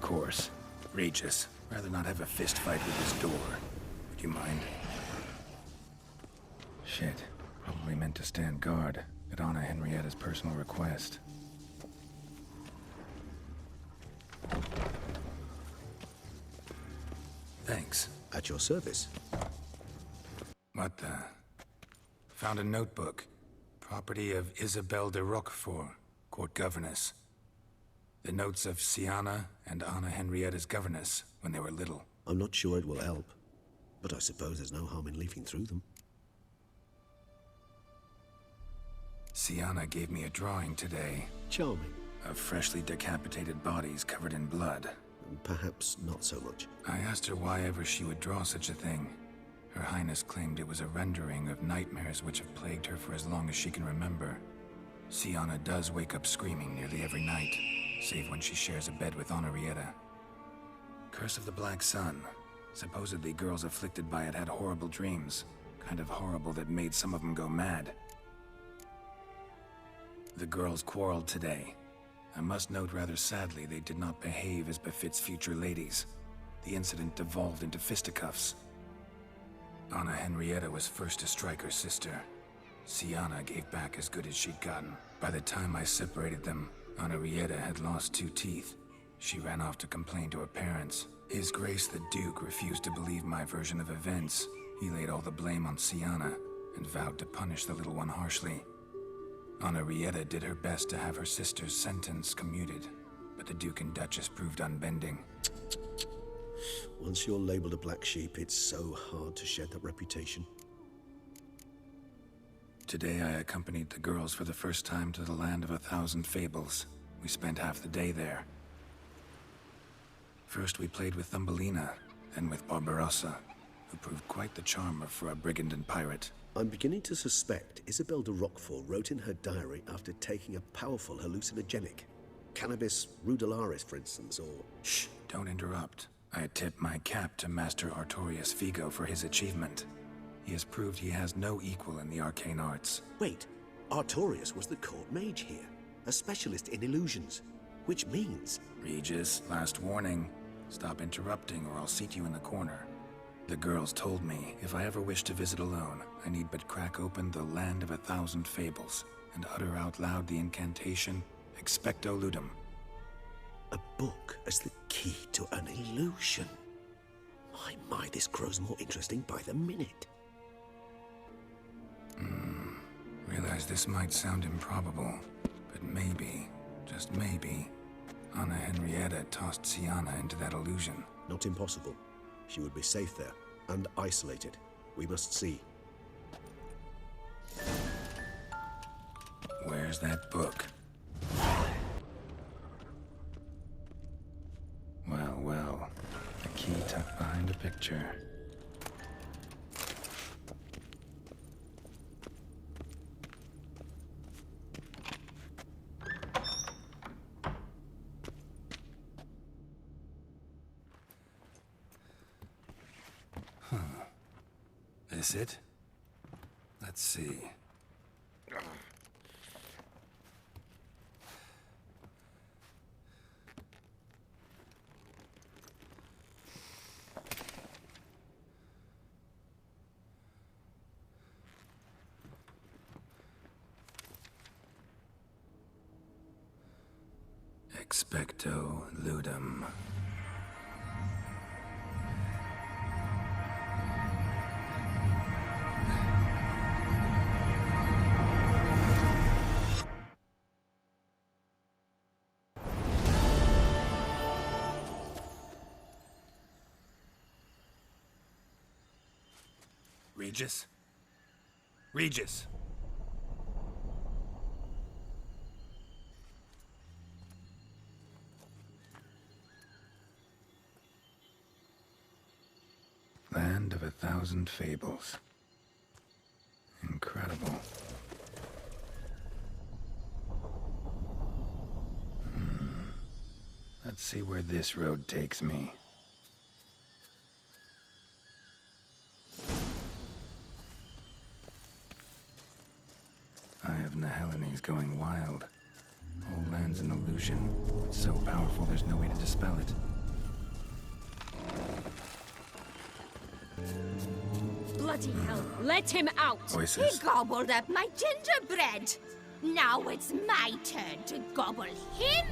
course. Regis, rather not have a fist fight with this door. Would you mind? Shit. Probably meant to stand guard at Anna Henrietta's personal request. Thanks. At your service. What the? Found a notebook. Property of Isabelle de Roquefort, court governess. The notes of Syanna and Anna Henrietta's governess when they were little. I'm not sure it will help, but I suppose there's no harm in leafing through them. Syanna gave me a drawing today. Charming. Of freshly decapitated bodies covered in blood. Perhaps not so much. I asked her why ever she would draw such a thing. Her Highness claimed it was a rendering of nightmares which have plagued her for as long as she can remember. Syanna does wake up screaming nearly every night, save when she shares a bed with Henrietta. Curse of the Black Sun. Supposedly girls afflicted by it had horrible dreams. Kind of horrible that made some of them go mad. The girls quarreled today. I must note rather sadly they did not behave as befits future ladies. The incident devolved into fisticuffs. Anna Henrietta was first to strike her sister. Syanna gave back as good as she'd gotten. By the time I separated them, Henrietta had lost 2 teeth. She ran off to complain to her parents. His Grace the Duke refused to believe my version of events. He laid all the blame on Syanna and vowed to punish the little one harshly. Henrietta did her best to have her sister's sentence commuted, but the Duke and Duchess proved unbending. Once you're labeled a black sheep, it's so hard to shed that reputation. Today I accompanied the girls for the first time to the land of 1,000 Fables. We spent half the day there. First we played with Thumbelina, then with Barbarossa, who proved quite the charmer for a brigand and pirate. I'm beginning to suspect Isabelle de Roquefort wrote in her diary after taking a powerful hallucinogenic. Cannabis rudularis, for instance, or... Shh, don't interrupt. I tip my cap to Master Artorius Vigo for his achievement. He has proved he has no equal in the arcane arts. Wait, Artorius was the court mage here, a specialist in illusions, which means... Regis, last warning. Stop interrupting or I'll seat you in the corner. The girls told me if I ever wish to visit alone, I need but crack open the land of 1,000 Fables and utter out loud the incantation, Expecto Ludum. A book as the key to an illusion. My, this grows more interesting by the minute. Realize this might sound improbable, but maybe, just maybe, Anna Henrietta tossed Syanna into that illusion. Not impossible. She would be safe there, and isolated. We must see. Where's that book? Well, a key tucked behind a picture. This it? Let's see. Expecto Ludum. Regis? Regis! Land of 1,000 Fables. Incredible. Let's see where this road takes me. Eye of Nehelene going wild. Whole land's an illusion. It's so powerful there's no way to dispel it. Bloody hell, let him out! Voices. He gobbled up my gingerbread. Now it's my turn to gobble him.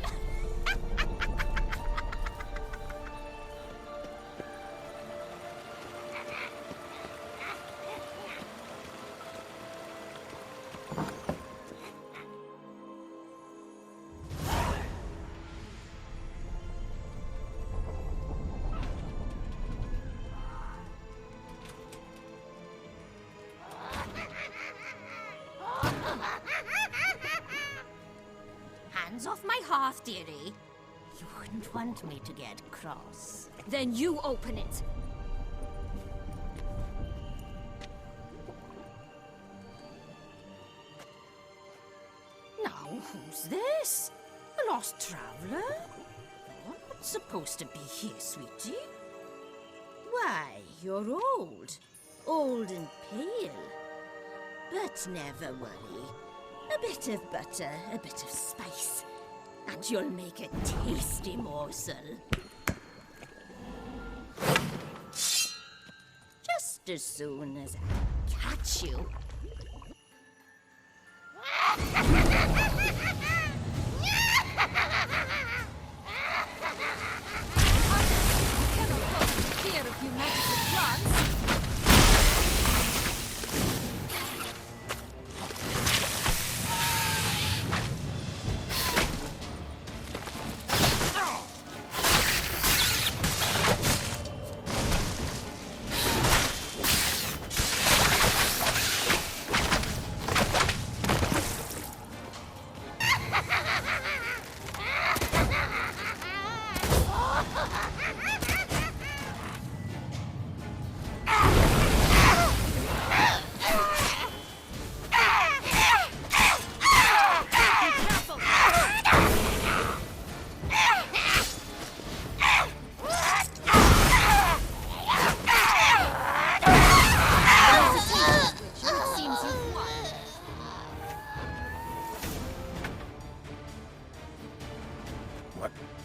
Hands off my hearth, dearie. You wouldn't want me to get cross. Then you open it. Now, who's this? A lost traveler? You're not supposed to be here, sweetie. Why, you're old. Old and pale. But never worry. A bit of butter, a bit of spice, and you'll make a tasty morsel. Just as soon as I catch you. Fear of you magical plants.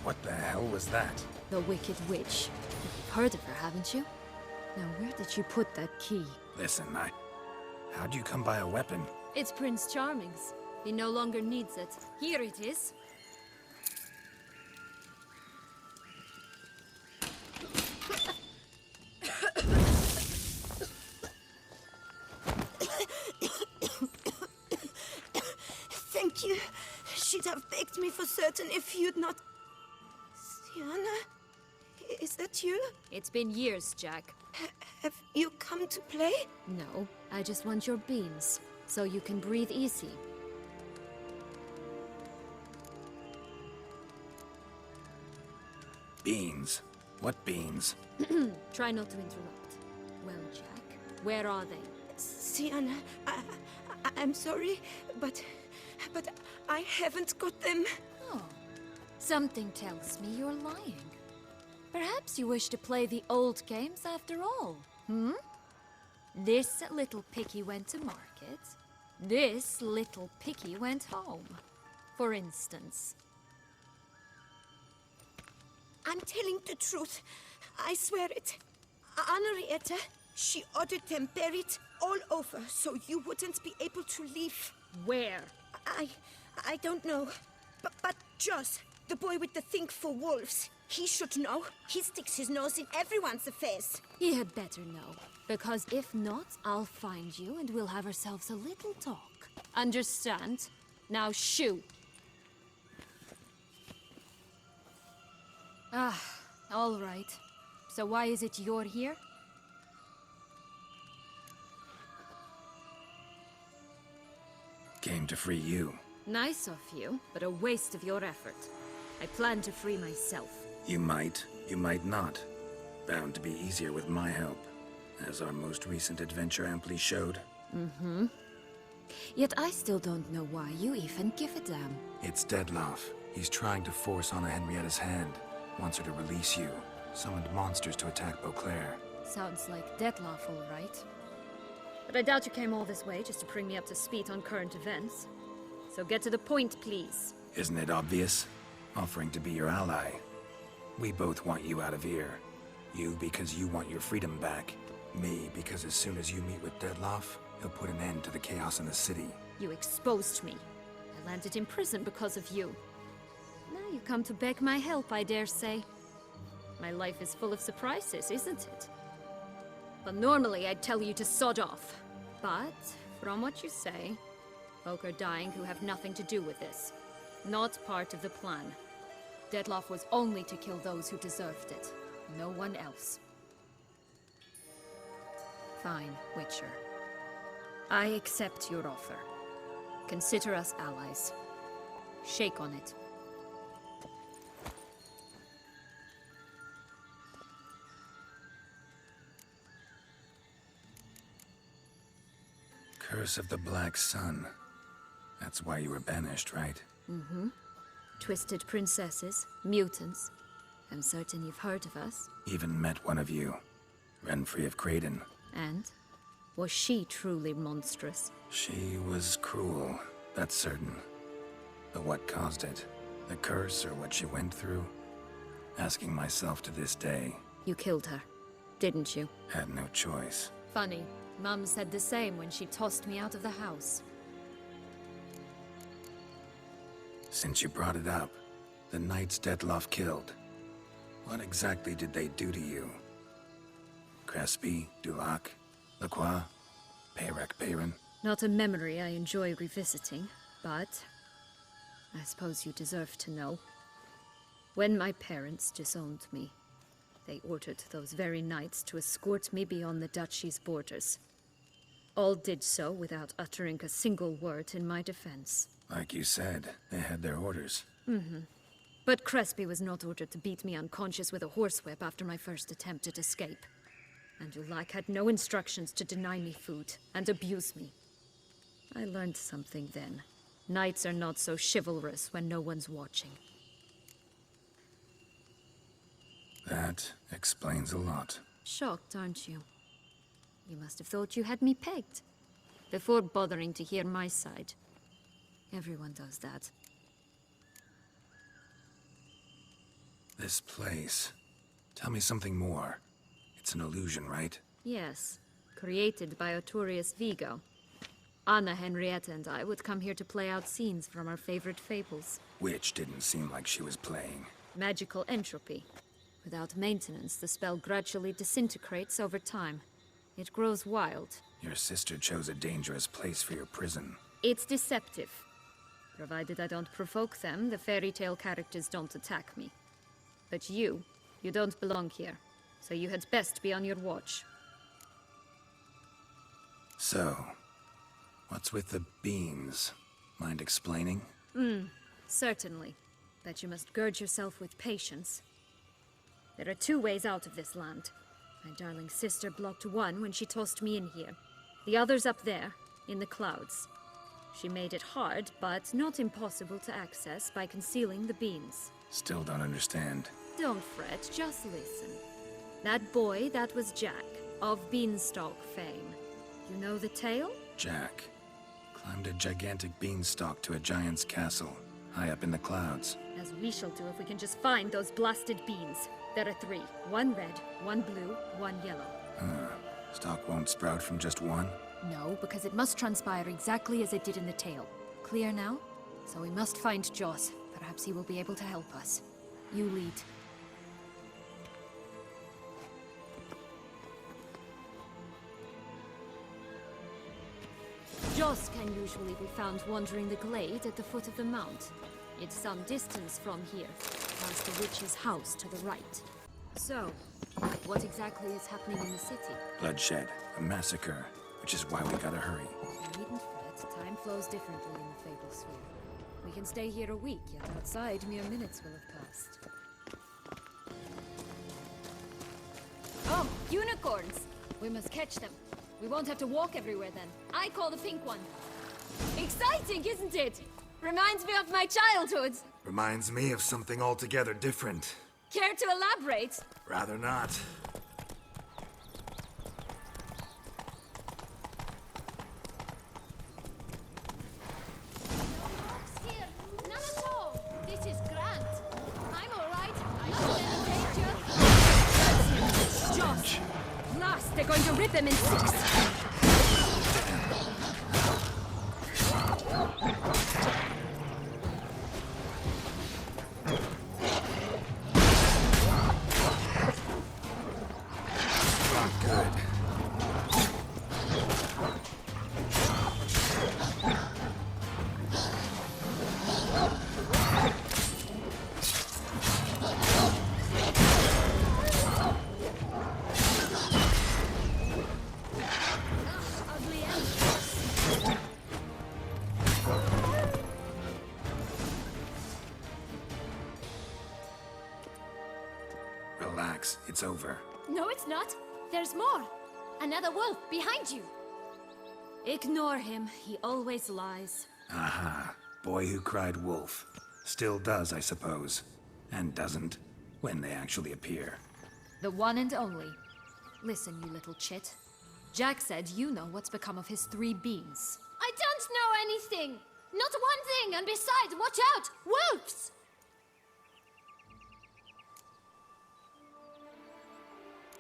What the hell was that? The Wicked Witch. You've heard of her, haven't you? Now, where did you put that key? Listen, how'd you come by a weapon? It's Prince Charming's. He no longer needs it. Here it is. Thank you. She'd have begged me for certain if you'd not... Syanna? Is that you? It's been years, Jack. Have you come to play? No, I just want your beans, so you can breathe easy. Beans? What beans? Try not to interrupt. Well, Jack, where are they? Syanna, I'm sorry, but I haven't got them. Oh, something tells me you're lying. Perhaps you wish to play the old games after all, hmm? This little picky went to market. This little picky went home, for instance. I'm telling the truth. I swear it. Anna Henrietta, she ordered them buried all over so you wouldn't be able to leave. Where? I don't know. But Joss, the boy with the thing for wolves, he should know. He sticks his nose in everyone's affairs. He had better know, because if not, I'll find you and we'll have ourselves a little talk. Understand? Now shoo! Ah, all right. So why is it you're here? Came to free you. Nice of you, but a waste of your effort. I plan to free myself. You might not. Bound to be easier with my help, as our most recent adventure amply showed. Mm-hmm. Yet I still don't know why you even give a damn. It's Deadloff. He's trying to force Anna Henrietta's hand. Wants her to release you. Summoned monsters to attack Beauclair. Sounds like Deadloff, all right. But I doubt you came all this way just to bring me up to speed on current events. So get to the point, please. Isn't it obvious? Offering to be your ally. We both want you out of here. You because you want your freedom back. Me, because as soon as you meet with Dettlaff, he'll put an end to the chaos in the city. You exposed me. I landed in prison because of you. Now you come to beg my help, I dare say. My life is full of surprises, isn't it? But normally I'd tell you to sod off. But, from what you say, folk are dying who have nothing to do with this. Not part of the plan. Dettlaff was only to kill those who deserved it. No one else. Fine, Witcher. I accept your offer. Consider us allies. Shake on it. Curse of the Black Sun. That's why you were banished, right? Mm-hmm. Twisted princesses, mutants. I'm certain you've heard of us. Even met one of you. Renfrey of Craden. And? Was she truly monstrous? She was cruel, that's certain. But what caused it? The curse or what she went through? Asking myself to this day. You killed her, didn't you? Had no choice. Funny. Mum said the same when she tossed me out of the house. Since you brought it up, the knights Dettlaff killed. What exactly did they do to you? Crespi, Dulac, Lacroix, Peyran? Not a memory I enjoy revisiting, but I suppose you deserve to know. When my parents disowned me, they ordered those very knights to escort me beyond the duchy's borders. All did so without uttering a single word in my defense. Like you said, they had their orders. Mm-hmm. But Crespi was not ordered to beat me unconscious with a horsewhip after my first attempt at escape. And Dulac had no instructions to deny me food and abuse me. I learned something then. Knights are not so chivalrous when no one's watching. That explains a lot. Shocked, aren't you? You must have thought you had me pegged. Before bothering to hear my side. Everyone does that. This place. Tell me something more. It's an illusion, right? Yes. Created by Artorius Vigo. Anna Henrietta and I would come here to play out scenes from our favorite fables. Which didn't seem like she was playing. Magical entropy. Without maintenance, the spell gradually disintegrates over time. It grows wild. Your sister chose a dangerous place for your prison. It's deceptive. Provided I don't provoke them, the fairytale characters don't attack me. But you don't belong here. So you had best be on your watch. So, what's with the beans? Mind explaining? Certainly. But you must gird yourself with patience. There are two ways out of this land. My darling sister blocked one when she tossed me in here. The other's up there, in the clouds. She made it hard, but not impossible to access by concealing the beans. Still don't understand. Don't fret, just listen. That boy, that was Jack, of Beanstalk fame. You know the tale? Jack climbed a gigantic beanstalk to a giant's castle, high up in the clouds. As we shall do if we can just find those blasted beans. There are 3. 1 red, 1 blue, 1 yellow. Stalk won't sprout from just one? No, because it must transpire exactly as it did in the tale. Clear now? So we must find Joss. Perhaps he will be able to help us. You lead. Joss can usually be found wandering the glade at the foot of the mount. It's some distance from here, past the witch's house to the right. So, what exactly is happening in the city? Bloodshed, a massacre, which is why we gotta hurry. You needn't fret. Time flows differently in the Fable Sphere. We can stay here a week, yet outside mere minutes will have passed. Oh, unicorns! We must catch them. We won't have to walk everywhere then. I call the pink one. Exciting, isn't it? Reminds me of my childhood. Reminds me of something altogether different. Care to elaborate? Rather not. Here, none at all. This is grand. I'm all right. I'm not in danger. Josh, blast the We're going to rip him in six. Relax, it's over. No, it's not. There's more. Another wolf behind you. Ignore him. He always lies. Aha. Boy who cried wolf. Still does, I suppose. And doesn't, when they actually appear. The one and only. Listen, you little chit. Jack said you know what's become of his 3 beans. I don't know anything! Not one thing, and besides, watch out! Wolves!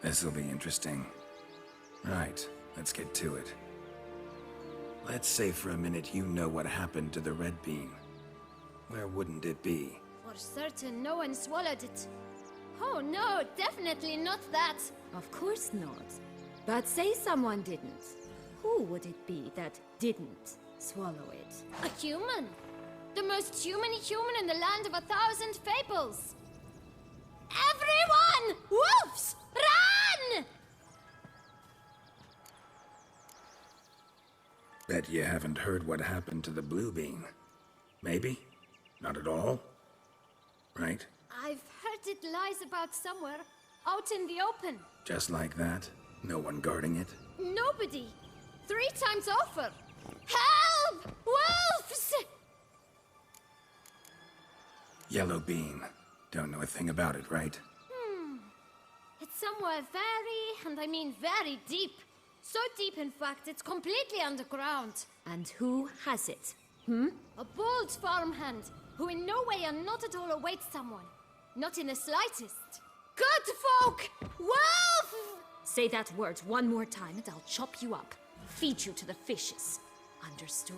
This'll be interesting. Right, let's get to it. Let's say for a minute you know what happened to the red bean. Where wouldn't it be? For certain, no one swallowed it. Oh no, definitely not that. Of course not. But say someone didn't. Who would it be that didn't swallow it? A human. The most human in the land of 1,000 Fables. Everyone! Wolves! Run! Bet you haven't heard what happened to the blue bean. Maybe? Not at all? Right? I've heard it lies about somewhere, out in the open. Just like that? No one guarding it? Nobody. 3 times over. Help! Wolves! Yellow bean. Don't know a thing about it, right? It's somewhere very, and I mean very deep. So deep, in fact, it's completely underground. And who has it? A bold farmhand, who in no way and not at all awaits someone. Not in the slightest. Good folk! Wolf! Say that word one more time and I'll chop you up. Feed you to the fishes. Understood?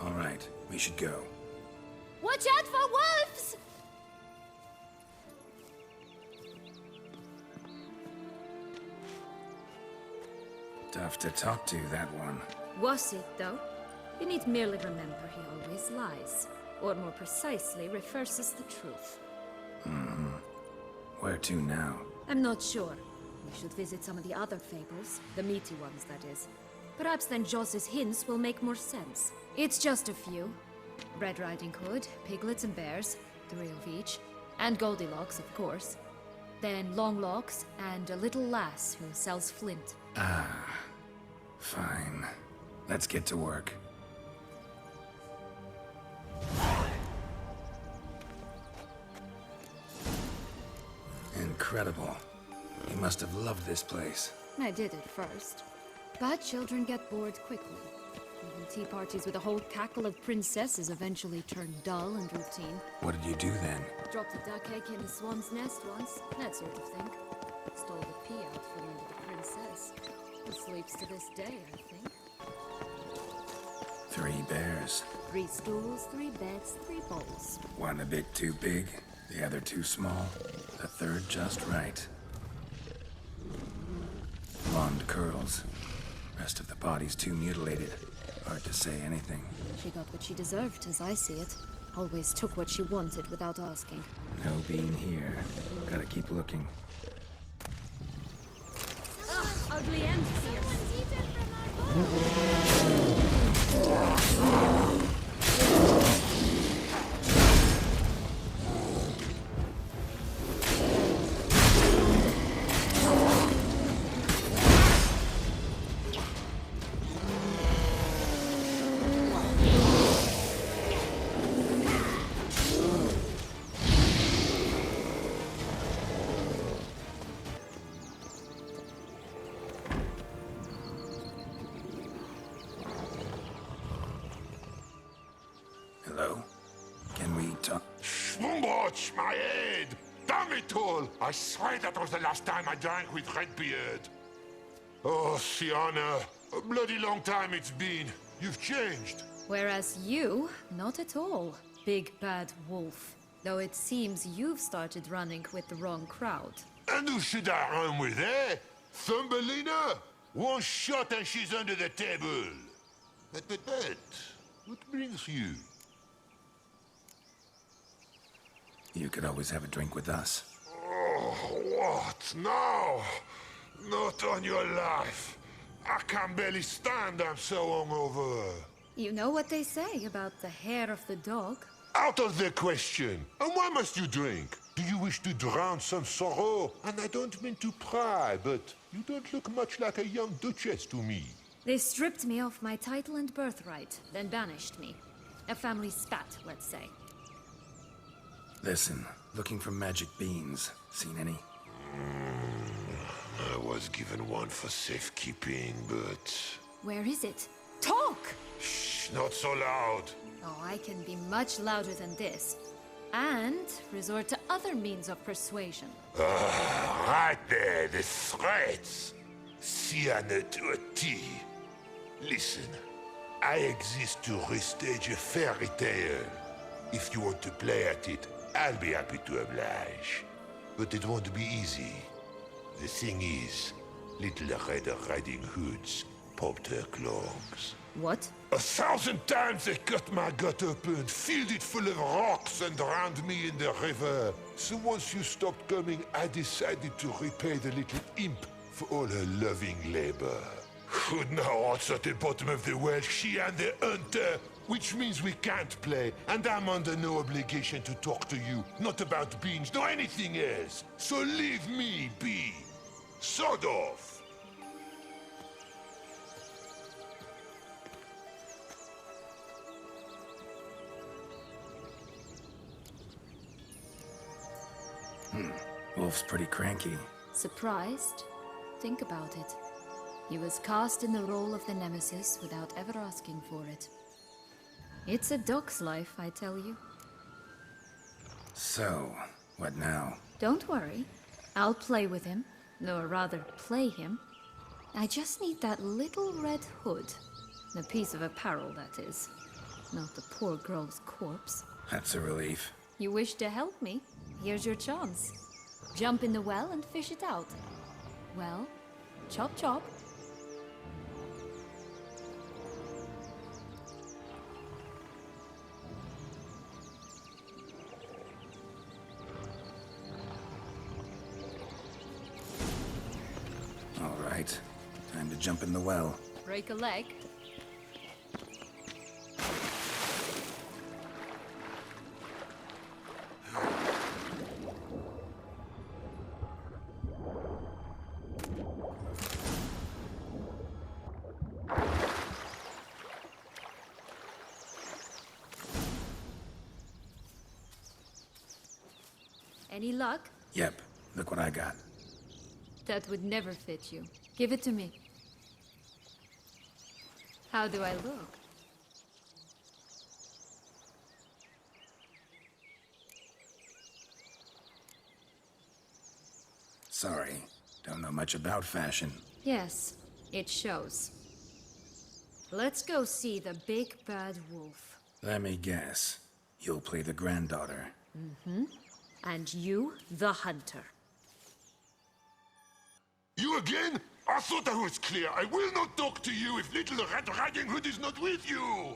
All right, we should go. Watch out for wolves! Tough to talk to, that one. Was it, though? You need merely remember he always lies. Or more precisely, reverses the truth. Where to now? I'm not sure. We should visit some of the other fables. The meaty ones, that is. Perhaps then Joss's hints will make more sense. It's just a few. Red Riding Hood, piglets and bears, 3 of each. And Goldilocks, of course. Then Longlocks, and a little lass who sells flint. Fine. Let's get to work. Incredible. You must have loved this place. I did at first. But children get bored quickly. Even tea parties with a whole cackle of princesses eventually turn dull and routine. What did you do then? Dropped a duck egg in a swan's nest once, that sort of thing. Stole the pea out from under the princess. Who sleeps to this day, I think. 3 bears. 3 stools, 3 beds, 3 bowls. One a bit too big, the other too small, the third just right. Blonde curls. Rest of the body's too mutilated. Hard to say anything. She got what she deserved, as I see it. Always took what she wanted without asking. No bean here. Gotta keep looking. Ugly and fierce. Hello? Can we talk? Watch my head! Damn it all! I swear that was the last time I drank with Redbeard. Oh, Syanna, a bloody long time it's been. You've changed. Whereas you, not at all, big bad wolf. Though it seems you've started running with the wrong crowd. And who should I run with, eh? Thumbelina? One shot and she's under the table. But, what brings you? You could always have a drink with us. Oh, what now? Not on your life. I can barely stand, I'm so hungover. You know what they say about the hair of the dog? Out of the question. And why must you drink? Do you wish to drown some sorrow? And I don't mean to pry, but you don't look much like a young duchess to me. They stripped me of my title and birthright, then banished me. A family spat, let's say. Listen, looking for magic beans. Seen any? I was given one for safekeeping, but... Where is it? Talk! Shh, not so loud. Oh, I can be much louder than this. And resort to other means of persuasion. Right there, the threats. Syanna to a T. Listen, I exist to restage a fairy tale. If you want to play at it, I'll be happy to oblige. But it won't be easy. The thing is, Little Red Riding Hoods popped her clogs. What? 1,000 times they cut my gut open, filled it full of rocks and drowned me in the river. So once you stopped coming, I decided to repay the little imp for all her loving labor. Good now, what's at the bottom of the well, she and the hunter, which means we can't play, and I'm under no obligation to talk to you, not about beans, nor anything else. So leave me be. Sod off. Wolf's pretty cranky. Surprised? Think about it. He was cast in the role of the nemesis without ever asking for it. It's a dog's life, I tell you. So, what now? Don't worry. I'll play with him. Or rather, play him. I just need that little red hood. The piece of apparel, that is. Not the poor girl's corpse. That's a relief. You wish to help me? Here's your chance. Jump in the well and fish it out. Well, chop chop. All right. Time to jump in the well. Break a leg. Any luck? Yep. Look what I got. That would never fit you. Give it to me. How do I look? Sorry. Don't know much about fashion. Yes, it shows. Let's go see the big bad wolf. Let me guess. You'll play the granddaughter. And you, the hunter. You again? I thought I was clear. I will not talk to you if Little Red Riding Hood is not with you.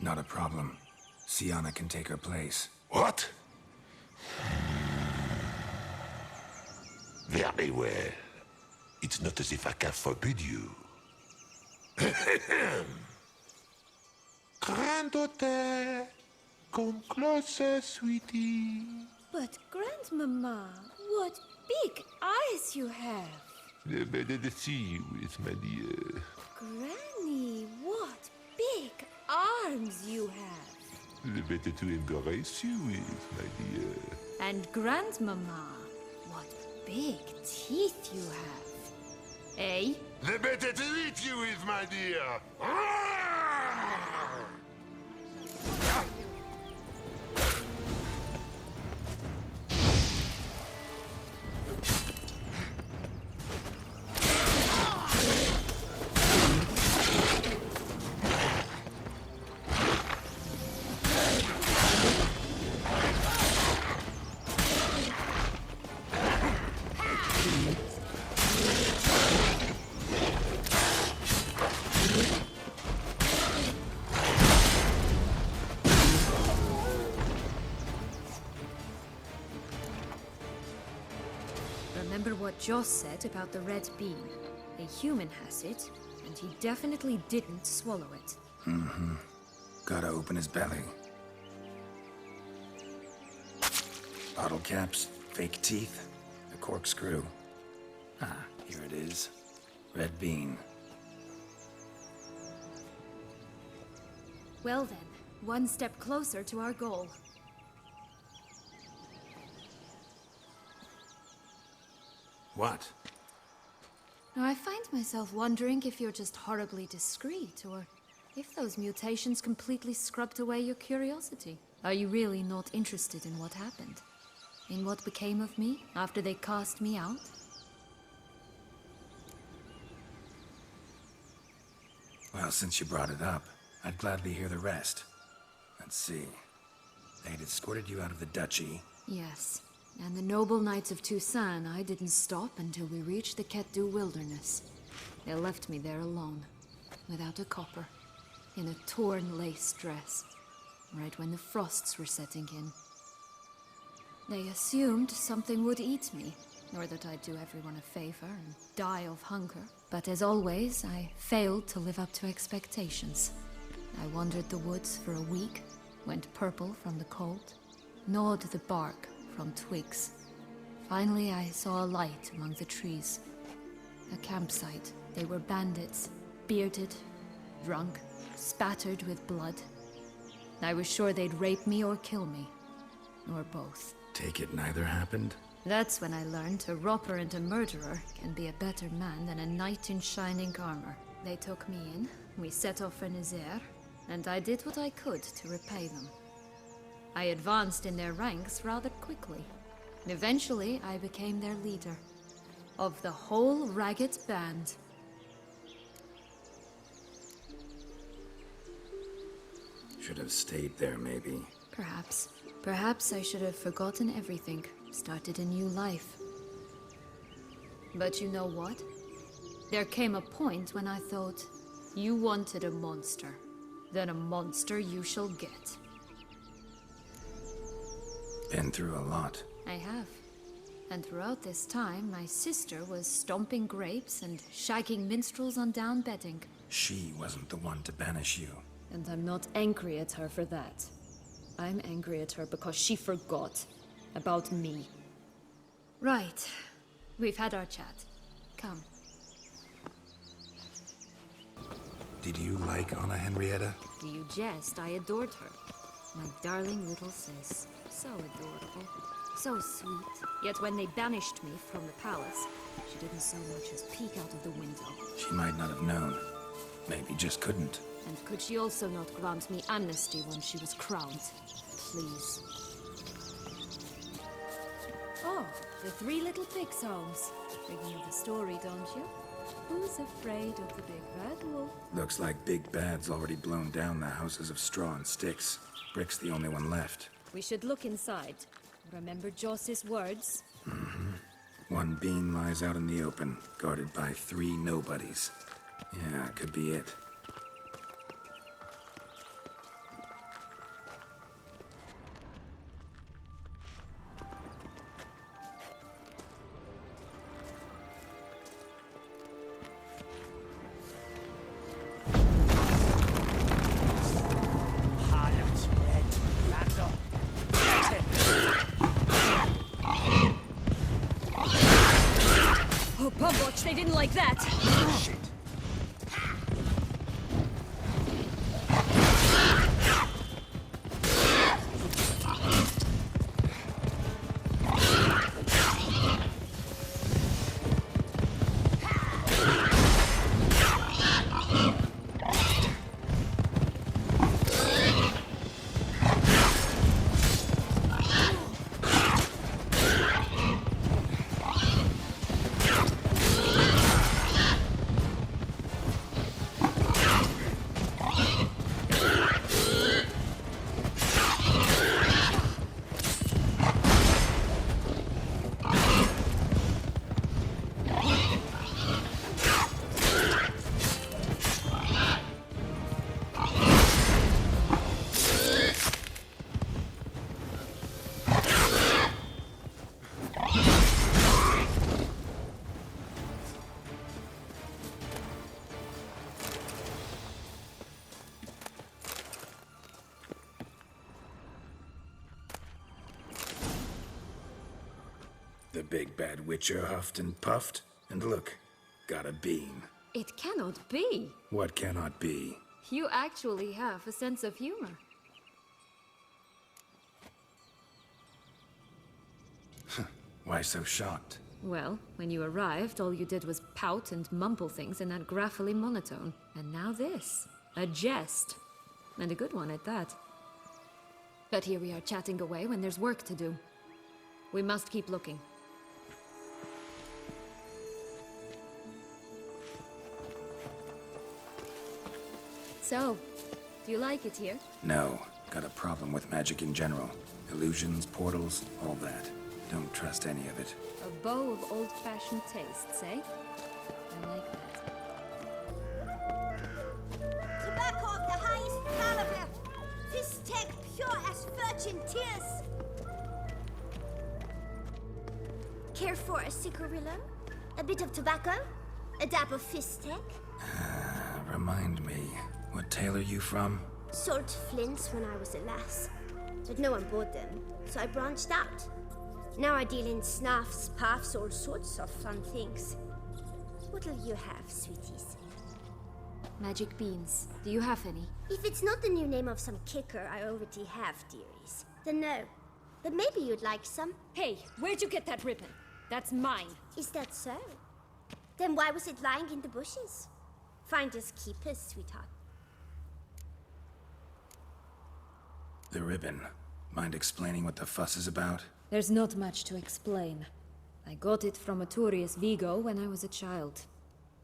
Not a problem. Syanna can take her place. What? Very well. It's not as if I can forbid you. Granddaughter, come closer, sweetie. But, Grandmama, what big eyes you have! The better to see you with, my dear. Granny, what big arms you have! The better to embrace you with, my dear. And Grandmama, what big teeth you have. Eh? The better to eat you with, my dear. what Joss said about the red bean. A human has it, and he definitely didn't swallow it. Gotta open his belly. Bottle caps, fake teeth, a corkscrew. Ah, here it is. Red bean. Well then, one step closer to our goal. What? Now, I find myself wondering if you're just horribly discreet, or if those mutations completely scrubbed away your curiosity. Are you really not interested in what happened? In what became of me after they cast me out? Well, since you brought it up, I'd gladly hear the rest. Let's see. They'd escorted you out of the duchy. Yes. And the noble knights of Toussaint, I didn't stop until we reached the Ketdu wilderness. They left me there alone, without a copper, in a torn lace dress, right when the frosts were setting in. They assumed something would eat me, or that I'd do everyone a favor and die of hunger. But as always, I failed to live up to expectations. I wandered the woods for a week, went purple from the cold, gnawed the bark from twigs. Finally, I saw a light among the trees. A campsite. They were bandits, bearded, drunk, spattered with blood. I was sure they'd rape me or kill me, or both. Take it neither happened? That's when I learned a robber and a murderer can be a better man than a knight in shining armor. They took me in, we set off for Nazaire, and I did what I could to repay them. I advanced in their ranks rather quickly. Eventually, I became their leader. Of the whole ragged band. Should have stayed there, maybe. Perhaps. Perhaps I should have forgotten everything, started a new life. But you know what? There came a point when I thought, you wanted a monster. Then a monster you shall get. Been through a lot. I have. And throughout this time, my sister was stomping grapes and shagging minstrels on down bedding. She wasn't the one to banish you. And I'm not angry at her for that. I'm angry at her because she forgot about me. Right. We've had our chat. Come. Did you like Anna Henrietta? Do you jest? I adored her. My darling little sis. So adorable. So sweet. Yet when they banished me from the palace, she didn't so much as peek out of the window. She might not have known. Maybe just couldn't. And could she also not grant me amnesty when she was crowned? Please. Oh, the Three Little Pig songs. You know the story, don't you? Who's afraid of the big bad wolf? Looks like Big Bad's already blown down the houses of straw and sticks. Brick's the only one left. We should look inside. Remember Joss's words? One bean lies out in the open, guarded by 3 nobodies. Yeah, could be it. Oh, Bumwatch, they didn't like that! Shit. big bad witcher huffed and puffed. And look, got a bean. It cannot be. What cannot be? You actually have a sense of humor. Why so shocked? Well, when you arrived, all you did was pout and mumble things in that graphically monotone. And now this. A jest. And a good one at that. But here we are chatting away when there's work to do. We must keep looking. So, do you like it here? No. Got a problem with magic in general. Illusions, portals, all that. Don't trust any of it. A bow of old-fashioned tastes, eh? I like that. Tobacco of the highest caliber. This tech pure as virgin tears. Care for a cigarillo? A bit of tobacco? A dab of fistek? Remind me, what tale are you from? Sold flints when I was a lass. But no one bought them, so I branched out. Now I deal in snuffs, puffs, all sorts of fun things. What'll you have, sweeties? Magic beans. Do you have any? If it's not the new name of some kicker I already have, dearies, then no. But maybe you'd like some. Hey, where'd you get that ribbon? That's mine. Is that so? Then why was it lying in the bushes? Finders keepers, sweetheart. The ribbon. Mind explaining what the fuss is about? There's not much to explain. I got it from Artorius Vigo when I was a child.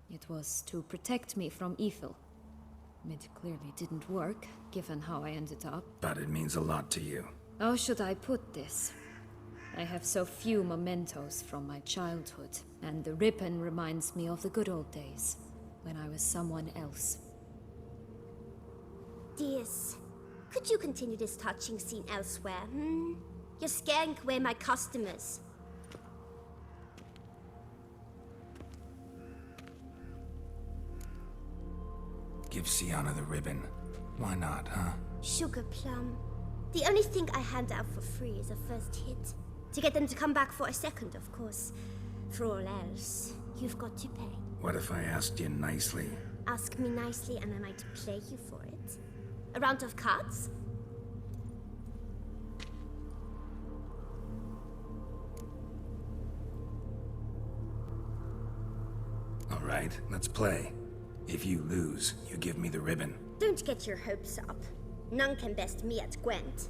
It was to protect me from evil. It clearly didn't work, given how I ended up. But it means a lot to you. How should I put this? I have so few mementos from my childhood, and the ribbon reminds me of the good old days, when I was someone else. Dears, could you continue this touching scene elsewhere, You're scaring away my customers. Give Syanna the ribbon. Why not, huh? Sugar plum. The only thing I hand out for free is a first hit. To get them to come back for a second, of course. For all else, you've got to pay. What if I asked you nicely? Ask me nicely and I might play you for it. A round of cards? All right, let's play. If you lose, you give me the ribbon. Don't get your hopes up. None can best me at Gwent.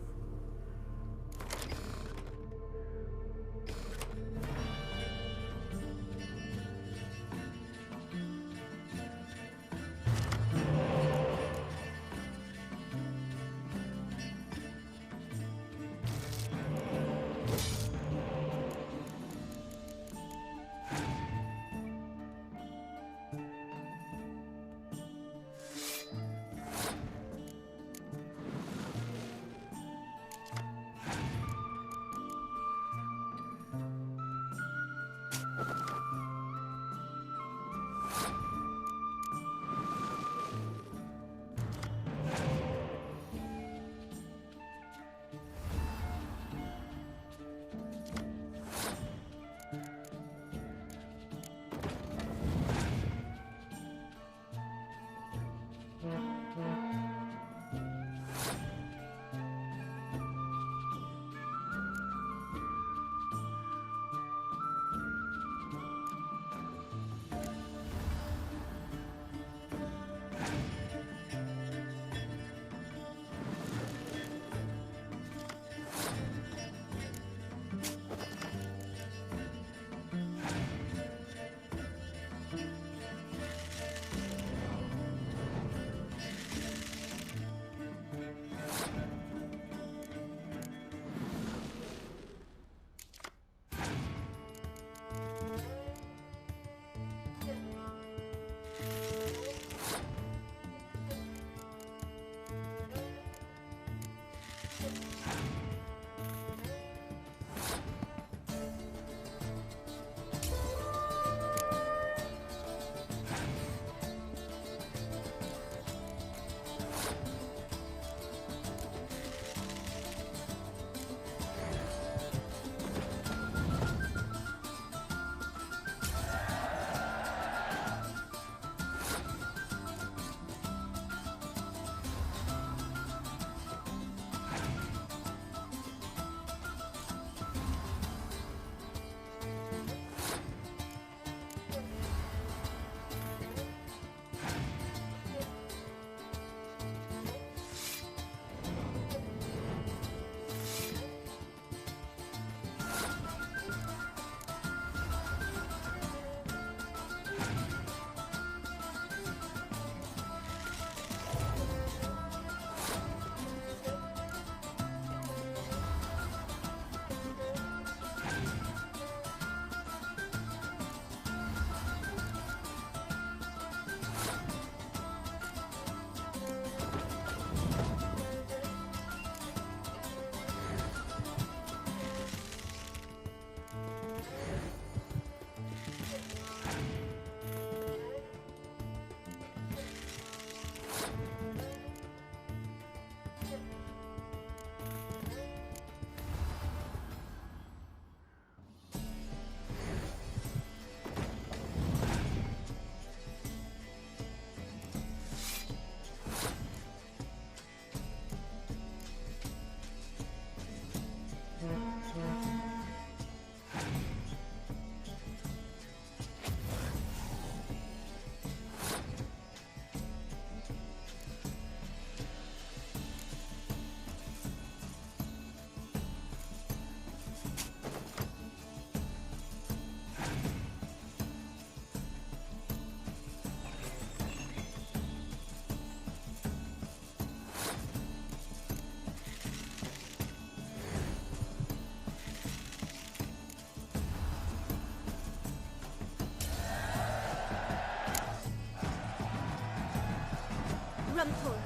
Rumpole.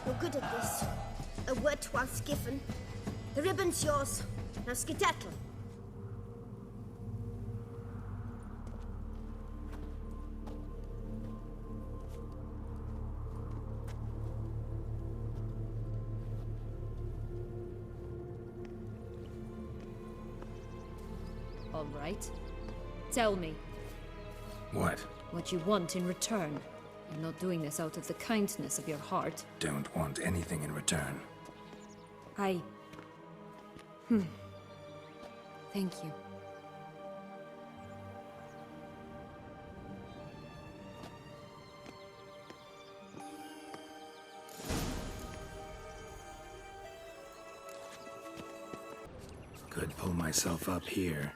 You're good at this. A word once given. The ribbon's yours. Now skedaddle. All right. Tell me. What? What you want in return. You're not doing this out of the kindness of your heart. Don't want anything in return. Thank you. Could pull myself up here,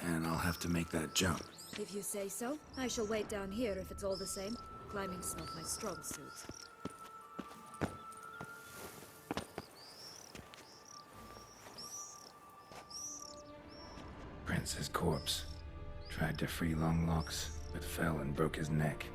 and I'll have to make that jump. If you say so, I shall wait down here if it's all the same. Climbing's not my strong suit. Prince's corpse. Tried to free Longlocks, but fell and broke his neck.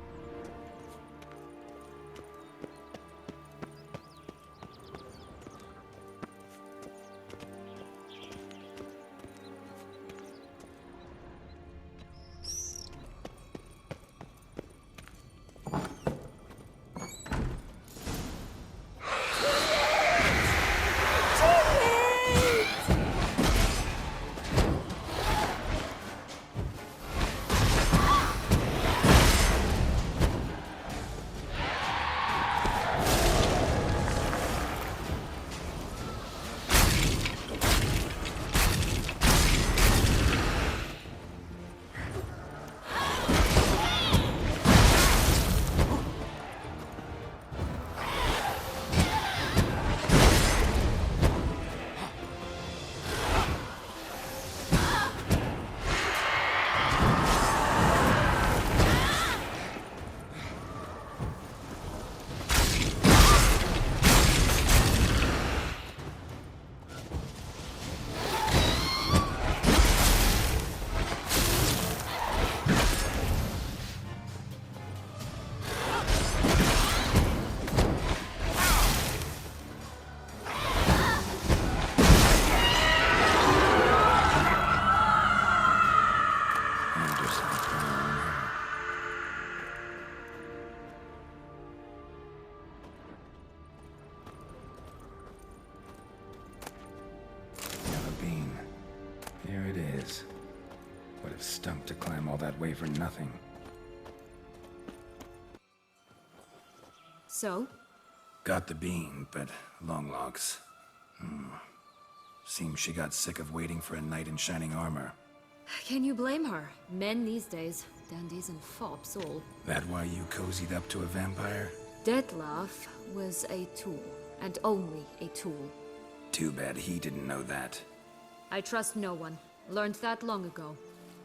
Stunk to climb all that way for nothing. So? Got the bean, but Longlocks. Seems she got sick of waiting for a knight in shining armor. Can you blame her? Men these days, dandies and fops all. That why you cozied up to a vampire? Detlef was a tool, and only a tool. Too bad he didn't know that. I trust no one. Learned that long ago.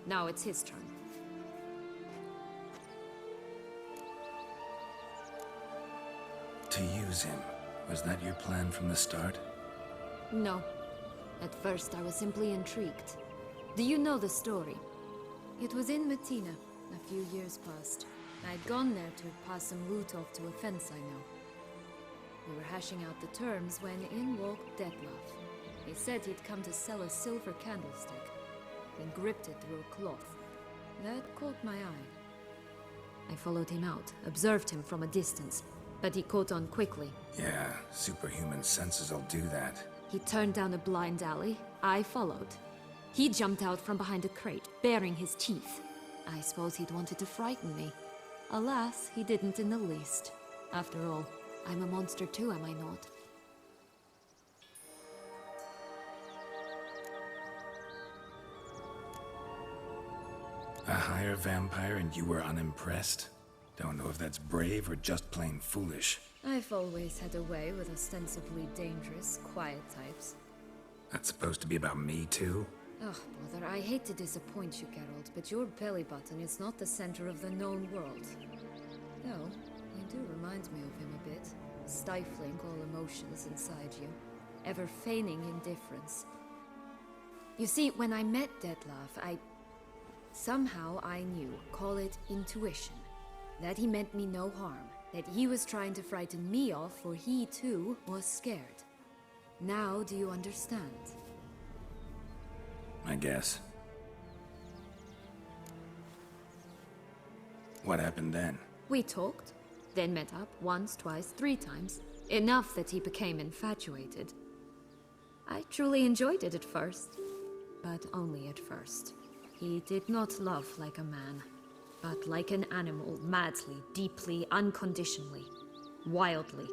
Now it's his turn. To use him. Was that your plan from the start? No. At first I was simply intrigued. Do you know the story? It was in Matina, a few years past. I'd gone there to pass some loot off to a fence I know. We were hashing out the terms when in walked Detlef. He said he'd come to sell a silver candlestick. And gripped it through a cloth. That caught my eye. I followed him out, observed him from a distance, but he caught on quickly. Yeah, superhuman senses will do that. He turned down a blind alley. I followed. He jumped out from behind a crate, baring his teeth. I suppose he'd wanted to frighten me. Alas, he didn't in the least. After all, I'm a monster too, am I not? A higher vampire and you were unimpressed? Don't know if that's brave or just plain foolish. I've always had a way with ostensibly dangerous, quiet types. That's supposed to be about me too? Ugh, brother, I hate to disappoint you, Geralt, but your belly button is not the center of the known world. Though, you do remind me of him a bit. Stifling all emotions inside you. Ever feigning indifference. You see, when I met Detlef, Somehow I knew, call it intuition, that he meant me no harm, That he was trying to frighten me off, for he too was scared. Now do you understand? I guess. What happened then? We talked, then met up once, twice, 3 times. Enough that he became infatuated. I truly enjoyed it at first, but only at first. He did not love like a man, but like an animal, madly, deeply, unconditionally, wildly.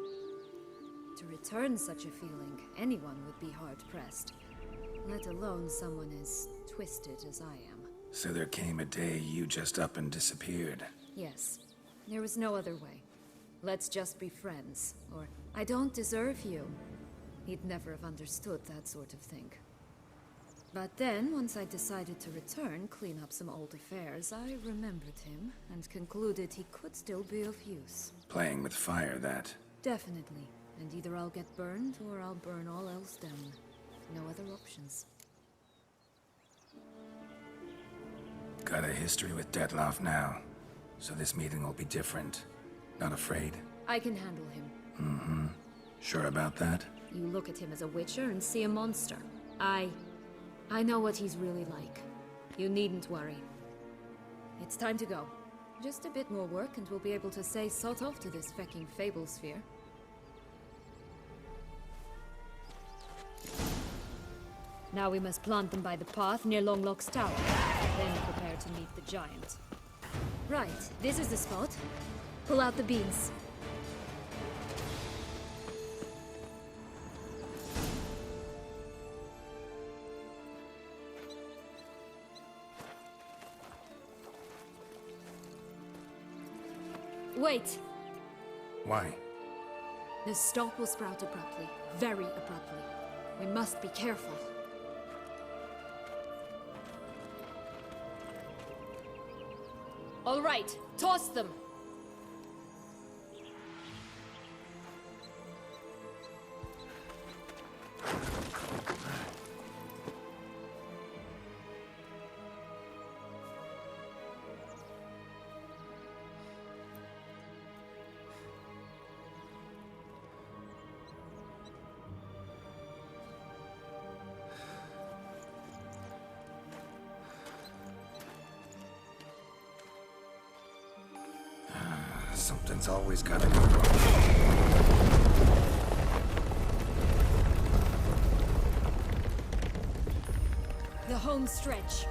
To return such a feeling, anyone would be hard-pressed, let alone someone as twisted as I am. So there came a day you just up and disappeared. Yes, there was no other way. Let's just be friends, or I don't deserve you. He'd never have understood that sort of thing. But then, once I decided to return, clean up some old affairs, I remembered him and concluded he could still be of use. Playing with fire, that. Definitely. And either I'll get burned, or I'll burn all else down. No other options. Got a history with Detloff now, so this meeting will be different. Not afraid? I can handle him. Mm-hmm. Sure about that? You look at him as a witcher and see a monster. I know what he's really like. You needn't worry. It's time to go. Just a bit more work and we'll be able to say salt off to this fecking fable sphere. Now we must plant them by the path near Longlock's tower. Then prepare to meet the giant. Right, this is the spot. Pull out the beans. Wait! Why? The stalk will sprout abruptly. Very abruptly. We must be careful. All right, toss them! Something's always gotta go wrong. The home stretch.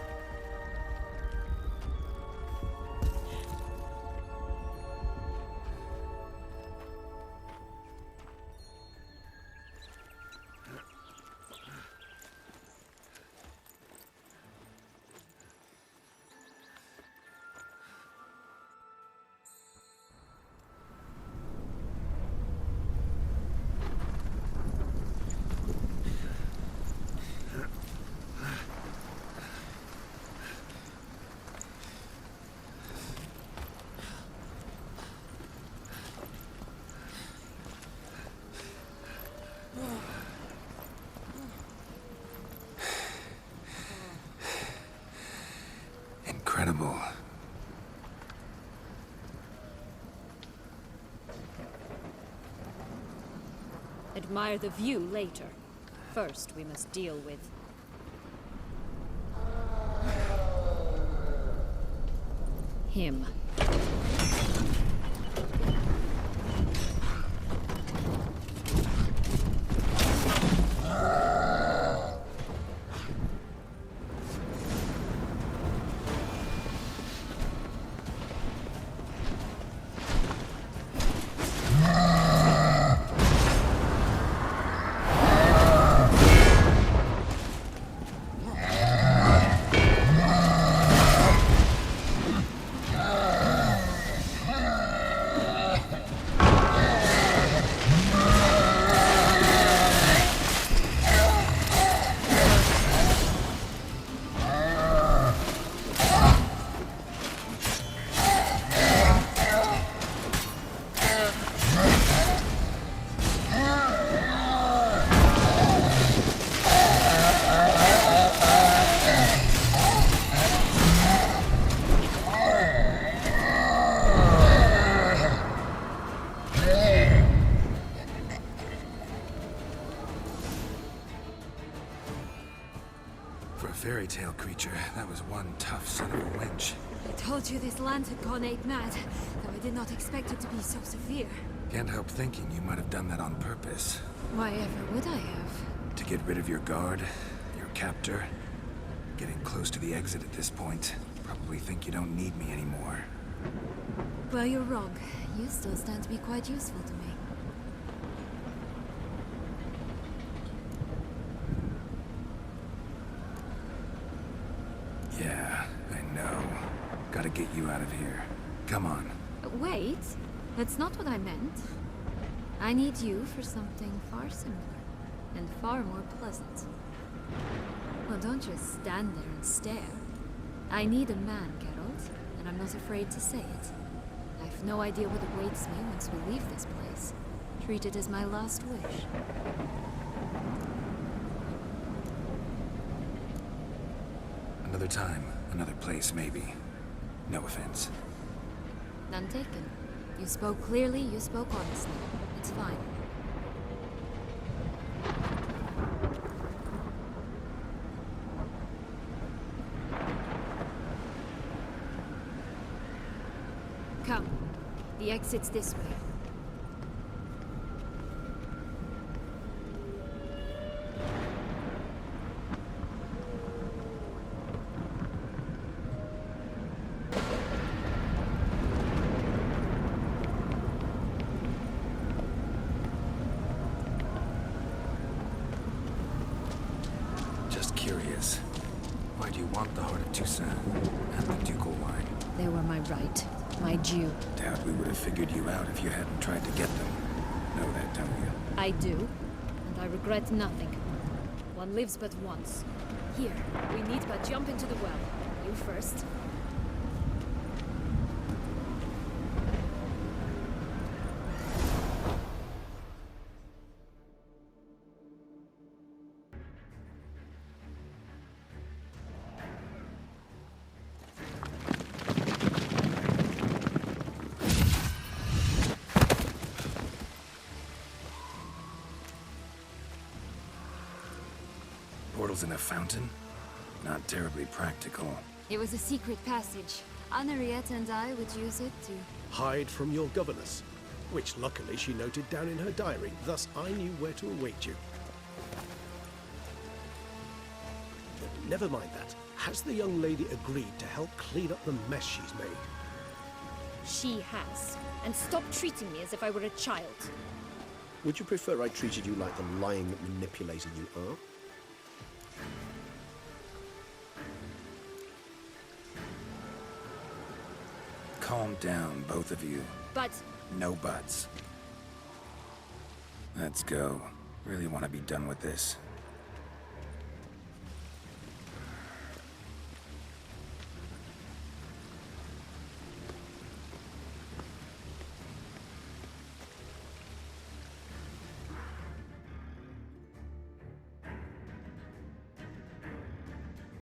Incredible. Admire the view later. First, we must deal with... him. fairytale creature, that was one tough son of a wench. I told you this land had gone ape mad, though I did not expect it to be so severe. Can't help thinking you might have done that on purpose. Why ever would I have? To get rid of your guard, your captor. Getting close to the exit at this point. Probably think you don't need me anymore. Well, you're wrong. You still stand to be quite useful to me. Yeah, I know. Gotta get you out of here. Come on. Wait, that's not what I meant. I need you for something far simpler and far more pleasant. Well, don't just stand there and stare. I need a man, Geralt, and I'm not afraid to say it. I've no idea what awaits me once we leave this place. Treat it as my last wish. Another time, another place, maybe. No offense. None taken. You spoke clearly, you spoke honestly. It's fine. Come. The exit's this way. Just curious. Why do you want the heart of Toussaint and the Ducal wine? They were my right. My due. Doubt we would have figured you out if you hadn't tried to get them. Know that, don't you? I do. And I regret nothing. One lives but once. Here, we need but jump into the well. You first. Portals in a fountain? Not terribly practical. It was a secret passage. Anna Henrietta and I would use it to... Hide from your governess, which luckily she noted down in her diary, thus I knew where to await you. But never mind that. Has the young lady agreed to help clean up the mess she's made? She has. And stop treating me as if I were a child. Would you prefer I treated you like the lying manipulator you are? Calm down, both of you. But... No buts. Let's go. Really want to be done with this.